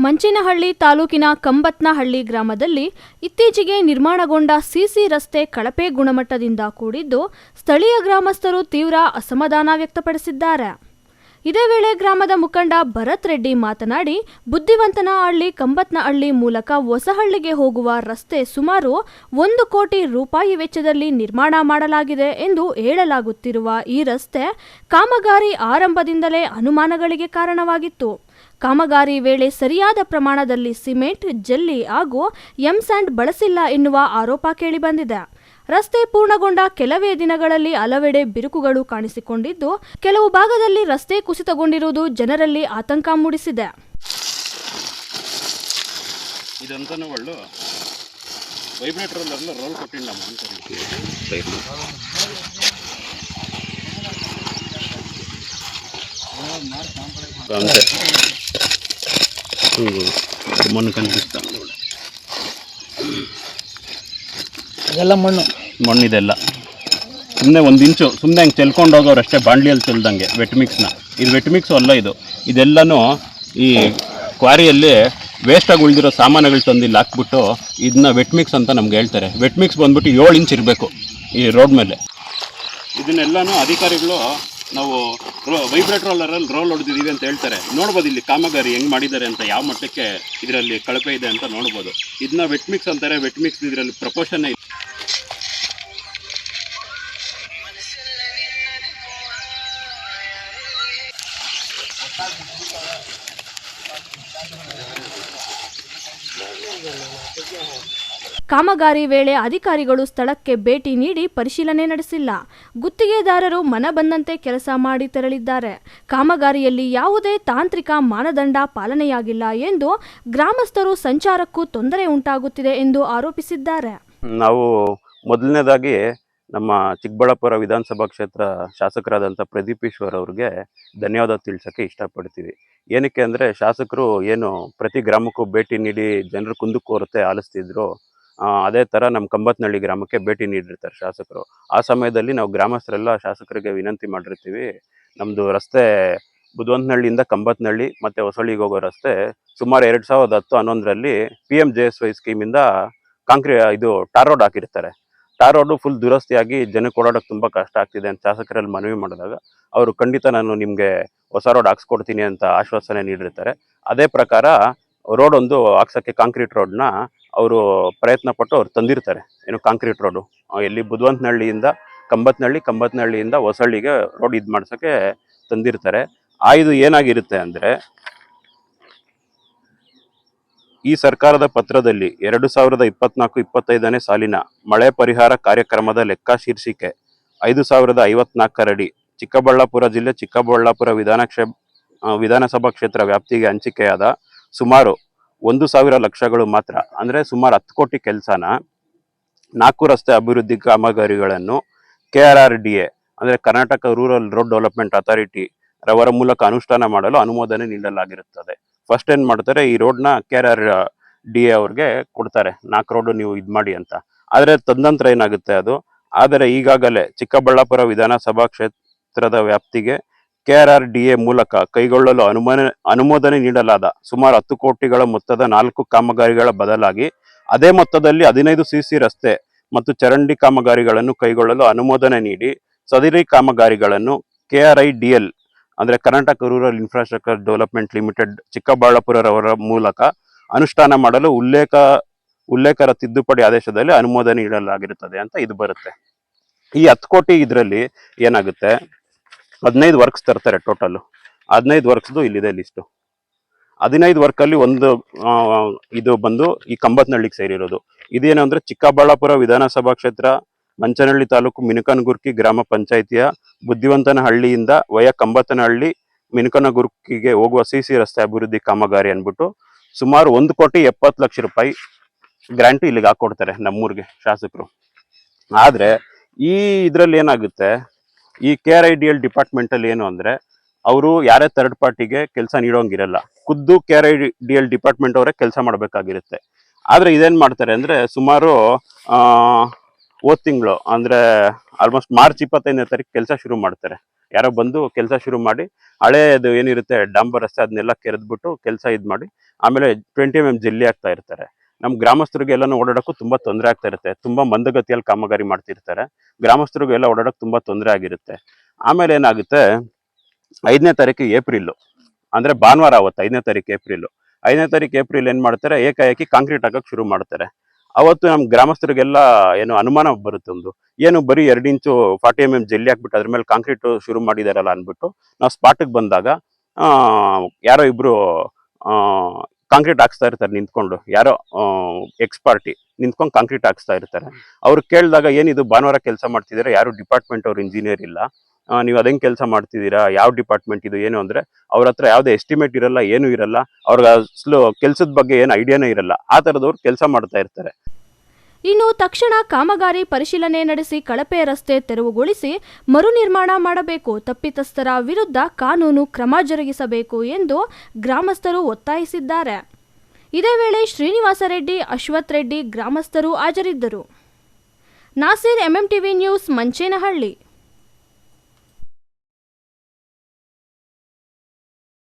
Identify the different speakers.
Speaker 1: ಮಂಚೇನಹಳ್ಳಿ ತಾಲೂಕಿನ ಕಂಬತ್ನಹಳ್ಳಿ ಗ್ರಾಮದಲ್ಲಿ ಇತ್ತೀಚೆಗೆ ನಿರ್ಮಾಣಗೊಂಡ ಸಿಸಿ ರಸ್ತೆ ಕಳಪೆ ಗುಣಮಟ್ಟದಿಂದ ಕೂಡಿದ್ದು ಸ್ಥಳೀಯ ಗ್ರಾಮಸ್ಥರು ತೀವ್ರ ಅಸಮಾಧಾನ ವ್ಯಕ್ತಪಡಿಸಿದ್ದಾರೆ. ಇದೇ ವೇಳೆ ಗ್ರಾಮದ ಮುಖಂಡ ಭರತ್ ರೆಡ್ಡಿ ಮಾತನಾಡಿ, ಬುದ್ಧಿವಂತನಹಳ್ಳಿ ಕಂಬತ್ನಹಳ್ಳಿ ಮೂಲಕ ಹೊಸಹಳ್ಳಿಗೆ ಹೋಗುವ ರಸ್ತೆ ಸುಮಾರು 1 ಕೋಟಿ ರೂಪಾಯಿ ವೆಚ್ಚದಲ್ಲಿ ನಿರ್ಮಾಣ ಮಾಡಲಾಗಿದೆ ಎಂದು ಹೇಳಲಾಗುತ್ತಿರುವ ಈ ರಸ್ತೆ ಕಾಮಗಾರಿ ಆರಂಭದಿಂದಲೇ ಅನುಮಾನಗಳಿಗೆ ಕಾರಣವಾಗಿತ್ತು. ಕಾಮಗಾರಿ ವೇಳೆ ಸರಿಯಾದ ಪ್ರಮಾಣದಲ್ಲಿ ಸಿಮೆಂಟ್, ಜಲ್ಲಿ ಹಾಗೂ ಎಂಸ್ಯಾಂಡ್ ಬಳಸಿಲ್ಲ ಎನ್ನುವ ಆರೋಪ ಕೇಳಿಬಂದಿದೆ. ರಸ್ತೆ ಪೂರ್ಣಗೊಂಡ ಕೆಲವೇ ದಿನಗಳಲ್ಲಿ ಹಲವೆಡೆ ಬಿರುಕುಗಳು ಕಾಣಿಸಿಕೊಂಡಿದ್ದು, ಕೆಲವು ಭಾಗದಲ್ಲಿ ರಸ್ತೆ ಕುಸಿತಗೊಂಡಿರುವುದು ಜನರಲ್ಲಿ ಆತಂಕ ಮೂಡಿಸಿದೆ.
Speaker 2: ಇದೆಲ್ಲ
Speaker 3: ಮಣ್ಣಿದೆಲ್ಲ ಸುಮ್ಮನೆ 1 ಇಂಚು ಸುಮ್ಮನೆ ಹಂಗೆ ಚೆಲ್ಕೊಂಡು ಹೋಗೋರಷ್ಟೇ, ಬಾಂಡ್ಲಿಯಲ್ಲಿ ಚೆಲ್ದಂಗೆ ವೆಟ್ ಮಿಕ್ಸ್ನ. ಇದು ವೆಟ್ ಮಿಕ್ಸು ಅಲ್ಲ, ಇದೆಲ್ಲನೂ ಈ ಕ್ವಾರಿಯಲ್ಲಿ ವೇಸ್ಟಾಗಿ ಉಳಿದಿರೋ ಸಾಮಾನುಗಳು ತಂದು ಇಲ್ಲಿ ಹಾಕ್ಬಿಟ್ಟು ಇದನ್ನ ವೆಟ್ ಮಿಕ್ಸ್ ಅಂತ ನಮ್ಗೆ ಹೇಳ್ತಾರೆ. ವೆಟ್ ಮಿಕ್ಸ್ ಬಂದ್ಬಿಟ್ಟು 7 ಇಂಚ್ ಇರಬೇಕು ಈ ರೋಡ್ ಮೇಲೆ. ಇದನ್ನೆಲ್ಲನೂ ಅಧಿಕಾರಿಗಳು ನಾವು ವೈಬ್ರೇಟ್ ರೋಲರಲ್ಲಿ ರೋಲ್ ಹೊಡೆದಿದ್ದೀವಿ ಅಂತ ಹೇಳ್ತಾರೆ. ನೋಡ್ಬೋದು ಇಲ್ಲಿ ಕಾಮಗಾರಿ ಹೆಂಗೆ ಮಾಡಿದ್ದಾರೆ ಅಂತ, ಯಾವ ಮಟ್ಟಕ್ಕೆ ಇದರಲ್ಲಿ ಕಳಪೆ ಇದೆ ಅಂತ ನೋಡ್ಬೋದು. ಇದನ್ನ ವೆಟ್ ಮಿಕ್ಸ್ ಅಂತಾರೆ. ವೆಟ್ ಮಿಕ್ಸ್ ಇದರಲ್ಲಿ ಪ್ರಪೋರ್ಷನ್ನೇ ಇದೆ.
Speaker 1: ಕಾಮಗಾರಿ ವೇಳೆ ಅಧಿಕಾರಿಗಳು ಸ್ಥಳಕ್ಕೆ ಭೇಟಿ ನೀಡಿ ಪರಿಶೀಲನೆ ನಡೆಸಿಲ್ಲ. ಗುತ್ತಿಗೆದಾರರು ಮನ ಬಂದಂತೆ ಕೆಲಸ ಮಾಡಿ ತೆರಳಿದ್ದಾರೆ. ಕಾಮಗಾರಿಯಲ್ಲಿ ಯಾವುದೇ ತಾಂತ್ರಿಕ ಮಾನದಂಡ ಪಾಲನೆಯಾಗಿಲ್ಲ ಎಂದು ಗ್ರಾಮಸ್ಥರು ಸಂಚಾರಕ್ಕೂ ತೊಂದರೆ ಉಂಟಾಗುತ್ತಿದೆ ಎಂದು ಆರೋಪಿಸಿದ್ದಾರೆ.
Speaker 3: ನಾವು ಮೊದಲನೇದಾಗಿ ನಮ್ಮ ಚಿಕ್ಕಬಳ್ಳಾಪುರ ವಿಧಾನಸಭಾ ಕ್ಷೇತ್ರ ಶಾಸಕರಾದಂಥ ಪ್ರದೀಪ್ ಈಶ್ವರ್ ಅವ್ರಿಗೆ ಧನ್ಯವಾದ ತಿಳಿಸೋಕ್ಕೆ ಇಷ್ಟಪಡ್ತೀವಿ. ಏನಕ್ಕೆ ಅಂದರೆ, ಶಾಸಕರು ಏನು ಪ್ರತಿ ಗ್ರಾಮಕ್ಕೂ ಭೇಟಿ ನೀಡಿ ಜನರ ಕುಂದುಕೊರತೆ ಆಲಿಸ್ತಿದ್ರು, ಅದೇ ಥರ ನಮ್ಮ ಕಂಬತ್ನಹಳ್ಳಿ ಗ್ರಾಮಕ್ಕೆ ಭೇಟಿ ನೀಡಿರ್ತಾರೆ ಶಾಸಕರು. ಆ ಸಮಯದಲ್ಲಿ ನಾವು ಗ್ರಾಮಸ್ಥರೆಲ್ಲ ಶಾಸಕರಿಗೆ ವಿನಂತಿ ಮಾಡಿರ್ತೀವಿ, ನಮ್ಮದು ರಸ್ತೆ ಬುದ್ಧಿವಂತನಹಳ್ಳಿಯಿಂದ ಕಂಬತ್ನಹಳ್ಳಿ ಮತ್ತು ಹೊಸಳ್ಳಿಗೆ ಹೋಗೋ ರಸ್ತೆ ಸುಮಾರು 2010-11ರಲ್ಲಿ PMJSY ಸ್ಕೀಮಿಂದ ಟಾರ್ ರೋಡ್ ಹಾಕಿರ್ತಾರೆ. ಟಾರ್ ರೋಡು ಫುಲ್ ದುರಸ್ತಿಯಾಗಿ ಜನಕ್ಕೆ ಓಡಾಡೋಕ್ಕೆ ತುಂಬ ಕಷ್ಟ ಆಗ್ತಿದೆ ಅಂತ ಶಾಸಕರಲ್ಲಿ ಮನವಿ ಮಾಡಿದಾಗ ಅವರು ಖಂಡಿತ ನಾನು ನಿಮಗೆ ಹೊಸ ರೋಡ್ ಹಾಕ್ಸ್ಕೊಡ್ತೀನಿ ಅಂತ ಆಶ್ವಾಸನೆ ನೀಡಿರ್ತಾರೆ. ಅದೇ ಪ್ರಕಾರ ರೋಡ್ ಒಂದು ಹಾಕ್ಸೋಕ್ಕೆ ಕಾಂಕ್ರೀಟ್ ರೋಡ್ನ ಅವರು ಪ್ರಯತ್ನ ಪಟ್ಟು ಅವ್ರು ತಂದಿರ್ತಾರೆ. ಏನು ಕಾಂಕ್ರೀಟ್ ರೋಡು ಎಲ್ಲಿ ಬುದ್ಧಿವಂತನಹಳ್ಳಿಯಿಂದ ಕಂಬತ್ನಹಳ್ಳಿಯಿಂದ ಹೊಸಳ್ಳಿಗೆ ರೋಡ್ ಇದು ಮಾಡ್ಸೋಕ್ಕೆ ತಂದಿರ್ತಾರೆ. ಇದು ಏನಾಗಿರುತ್ತೆ ಅಂದರೆ, ಈ ಸರ್ಕಾರದ ಪತ್ರದಲ್ಲಿ 2024-25ನೇ ಸಾಲಿನ ಮಳೆ ಪರಿಹಾರ ಕಾರ್ಯಕ್ರಮದ ಲೆಕ್ಕ ಶೀರ್ಷಿಕೆ 5054 ಅಡಿ ಚಿಕ್ಕಬಳ್ಳಾಪುರ ಜಿಲ್ಲೆ ಚಿಕ್ಕಬಳ್ಳಾಪುರ ವಿಧಾನಸಭಾ ಕ್ಷೇತ್ರ ವ್ಯಾಪ್ತಿಗೆ ಹಂಚಿಕೆಯಾದ ಸುಮಾರು 1,000 ಲಕ್ಷಗಳು ಮಾತ್ರ, ಅಂದರೆ ಸುಮಾರು 10 ಕೋಟಿ ಕೆಲಸನ 4 ರಸ್ತೆ ಅಭಿವೃದ್ಧಿ ಕಾಮಗಾರಿಗಳನ್ನು KRRDA ಅಂದರೆ Karnataka rural road development authority ರವರ ಮೂಲಕ ಅನುಷ್ಠಾನ ಮಾಡಲು ಅನುಮೋದನೆ ನೀಡಲಾಗಿರುತ್ತದೆ. ಫಸ್ಟ್ ಏನು ಮಾಡ್ತಾರೆ, ಈ ರೋಡ್ನ KRRDA ಅವ್ರಿಗೆ ಕೊಡ್ತಾರೆ, 4 ರೋಡು ನೀವು ಇದು ಮಾಡಿ ಅಂತ. ಆದರೆ ತದನಂತರ ಏನಾಗುತ್ತೆ ಆದರೆ ಈಗಾಗಲೇ ಚಿಕ್ಕಬಳ್ಳಾಪುರ ವಿಧಾನಸಭಾ ಕ್ಷೇತ್ರದ ವ್ಯಾಪ್ತಿಗೆ KRRDA ಮೂಲಕ ಕೈಗೊಳ್ಳಲು ಅನುಮೋದನೆ ನೀಡಲಾದ ಸುಮಾರು 10 ಕೋಟಿಗಳ ಮೊತ್ತದ 4 ಕಾಮಗಾರಿಗಳ ಬದಲಾಗಿ ಅದೇ ಮೊತ್ತದಲ್ಲಿ 15 CC ರಸ್ತೆ ಮತ್ತು ಚರಂಡಿ ಕಾಮಗಾರಿಗಳನ್ನು ಕೈಗೊಳ್ಳಲು ಅನುಮೋದನೆ ನೀಡಿ ಸದರಿ ಕಾಮಗಾರಿಗಳನ್ನು KRIDL ಅಂದರೆ Karnataka rural infrastructure development limited ಚಿಕ್ಕಬಳ್ಳಾಪುರರವರ ಮೂಲಕ ಅನುಷ್ಠಾನ ಮಾಡಲು ಉಲ್ಲೇಖರ ತಿದ್ದುಪಡಿ ಆದೇಶದಲ್ಲಿ ಅನುಮೋದನೆ ನೀಡಲಾಗಿರುತ್ತದೆ ಅಂತ ಇದು ಬರುತ್ತೆ. ಈ 10 ಕೋಟಿ ಇದರಲ್ಲಿ ಏನಾಗುತ್ತೆ, 15 ವರ್ಕ್ಸ್ ತರ್ತಾರೆ. ಟೋಟಲ್ 15 ವರ್ಕ್ಸ್ದು ಇಲ್ಲಿದೆ ಲಿಸ್ಟು. 15 ವರ್ಕಲ್ಲಿ ಒಂದು ಇದು ಬಂದು ಈ ಕಂಬತ್ನಹಳ್ಳಿಗೆ ಸೇರಿರೋದು. ಇದೇನು ಅಂದರೆ, ಚಿಕ್ಕಬಳ್ಳಾಪುರ ವಿಧಾನಸಭಾ ಕ್ಷೇತ್ರ ಮಂಚನಹಳ್ಳಿ ತಾಲೂಕು ಮಿನಕನಗುರ್ಕಿ ಗ್ರಾಮ ಪಂಚಾಯಿತಿಯ ಬುದ್ಧಿವಂತನಹಳ್ಳಿಯಿಂದ ವಯ ಕಂಬತ್ತನಹಳ್ಳಿ ಮಿನಕನಗುರ್ಕಿಗೆ ಹೋಗುವ CC ರಸ್ತೆ ಅಭಿವೃದ್ಧಿ ಕಾಮಗಾರಿ ಅಂದ್ಬಿಟ್ಟು ಸುಮಾರು 1,70,00,000 ರೂಪಾಯಿ ಗ್ರಾಂಟ್ ಇಲ್ಲಿಗೆ ಹಾಕೊಡ್ತಾರೆ ನಮ್ಮೂರಿಗೆ ಶಾಸಕರು. ಆದರೆ ಈ ಇದರಲ್ಲಿ ಏನಾಗುತ್ತೆ, ಈ KRIDL ಡಿಪಾರ್ಟ್ಮೆಂಟಲ್ಲಿ ಏನು ಅಂದರೆ, ಅವರು ಯಾರೇ ಥರ್ಡ್ ಪಾರ್ಟಿಗೆ ಕೆಲಸ ನೀಡೋಂಗಿರಲ್ಲ, ಖುದ್ದು KRIDL ಡಿಪಾರ್ಟ್ಮೆಂಟ್ ಅವರೇ ಕೆಲಸ ಮಾಡಬೇಕಾಗಿರುತ್ತೆ. ಆದರೆ ಇದೇನು ಮಾಡ್ತಾರೆ ಅಂದರೆ, ಸುಮಾರು ಹೋದ ತಿಂಗಳು ಅಂದರೆ ಆಲ್ಮೋಸ್ಟ್ ಮಾರ್ಚ್ 25ನೇ ತಾರೀಕು ಕೆಲಸ ಶುರು ಮಾಡ್ತಾರೆ. ಯಾರೋ ಬಂದು ಕೆಲಸ ಶುರು ಮಾಡಿ ಹಳೇದು ಏನಿರುತ್ತೆ ಡಾಂಬರ್ ರಸ್ತೆ ಅದನ್ನೆಲ್ಲ ಕೆರೆದ್ಬಿಟ್ಟು ಕೆಲಸ ಇದು ಮಾಡಿ ಆಮೇಲೆ 20 mm ಜಲ್ಲಿ ಆಗ್ತಾ ಇರ್ತಾರೆ. ನಮ್ಮ ಗ್ರಾಮಸ್ಥರಿಗೆ ಎಲ್ಲಾನು ಓಡಾಡೋಕ್ಕೂ ತುಂಬಾ ತೊಂದರೆ ಆಗ್ತಾ ಇರುತ್ತೆ. ತುಂಬಾ ಮಂದಗತಿಯಲ್ಲಿ ಕಾಮಗಾರಿ ಮಾಡ್ತಿರ್ತಾರೆ. ಗ್ರಾಮಸ್ಥರಿಗೂ ಎಲ್ಲ ಓಡಾಡೋಕೆ ತುಂಬಾ ತೊಂದರೆ ಆಗಿರುತ್ತೆ. ಆಮೇಲೆ ಏನಾಗುತ್ತೆ, 5ನೇ ತಾರೀಕು ಏಪ್ರಿಲ್ ಅಂದ್ರೆ ಭಾನುವಾರ ಅವತ್ತು 5ನೇ ತಾರೀಕು ಏಪ್ರಿಲ್ 5ನೇ ತಾರೀಕು ಏಪ್ರಿಲ್ ಏನ್ ಮಾಡ್ತಾರೆ, ಏಕಾಏಕಿ ಕಾಂಕ್ರೀಟ್ ಹಾಕಕ್ ಶುರು ಮಾಡ್ತಾರೆ. ಅವತ್ತು ನಮ್ಮ ಗ್ರಾಮಸ್ಥರಿಗೆಲ್ಲ ಏನು ಅನುಮಾನ ಬರುತ್ತೆ, ಒಂದು ಏನು ಬರೀ 2 ಇಂಚು 40 mm ಜಲ್ಲಿ ಹಾಕ್ಬಿಟ್ಟು ಅದ್ರ ಮೇಲೆ ಕಾಂಕ್ರೀಟ್ ಶುರು ಮಾಡಿದಾರಲ್ಲ ಅಂದ್ಬಿಟ್ಟು ನಾವು ಸ್ಪಾಟಿಗೆ ಬಂದಾಗ ಯಾರೋ ಇಬ್ರು ಕಾಂಕ್ರೀಟ್ ಹಾಕ್ಸ್ತಾ ಇರ್ತಾರೆ ನಿಂತ್ಕೊಂಡು, ಯಾರೋ ಎಕ್ಸ್ಪಾರ್ಟಿ ನಿಂತ್ಕೊಂಡು ಕಾಂಕ್ರೀಟ್ ಹಾಕ್ಸ್ತಾ ಇರ್ತಾರೆ. ಅವ್ರು ಕೇಳಿದಾಗ ಏನಿದು ಭಾನುವಾರ ಕೆಲಸ ಮಾಡ್ತಿದ್ದೀರಾ, ಯಾರು ಡಿಪಾರ್ಟ್ಮೆಂಟ್ ಅವ್ರು ಇಂಜಿನಿಯರ್ ಇಲ್ಲ, ನೀವು ಅದೇಂಗೆ ಕೆಲಸ ಮಾಡ್ತಿದ್ದೀರಾ, ಯಾವ ಡಿಪಾರ್ಟ್ಮೆಂಟ್ ಇದು ಏನು ಅಂದ್ರೆ ಅವ್ರ ಹತ್ರ ಯಾವುದೇ ಎಸ್ಟಿಮೇಟ್ ಇರಲ್ಲ, ಏನು ಇರಲ್ಲ, ಅವ್ರಿಗೆ ಅಸಲು ಕೆಲಸದ ಬಗ್ಗೆ ಏನು ಐಡಿಯಾನೇ ಇರಲ್ಲ. ಆ ಥರದವ್ರು ಕೆಲಸ ಮಾಡ್ತಾ ಇರ್ತಾರೆ.
Speaker 1: ಇನ್ನು ತಕ್ಷಣ ಕಾಮಗಾರಿ ಪರಿಶೀಲನೆ ನಡೆಸಿ ಕಳಪೆ ರಸ್ತೆ ತೆರವುಗೊಳಿಸಿ ಮರು ನಿರ್ಮಾಣ ಮಾಡಬೇಕು, ತಪ್ಪಿತಸ್ಥರ ವಿರುದ್ಧ ಕಾನೂನು ಕ್ರಮ ಜರುಗಿಸಬೇಕು ಎಂದು ಗ್ರಾಮಸ್ಥರು ಒತ್ತಾಯಿಸಿದ್ದಾರೆ. ಇದೇ ವೇಳೆ ಶ್ರೀನಿವಾಸ ರೆಡ್ಡಿ, ಅಶ್ವಥ್ ರೆಡ್ಡಿ ಗ್ರಾಮಸ್ಥರು ಹಾಜರಿದ್ದರು. Nasir, MMTV news, Manchenahalli.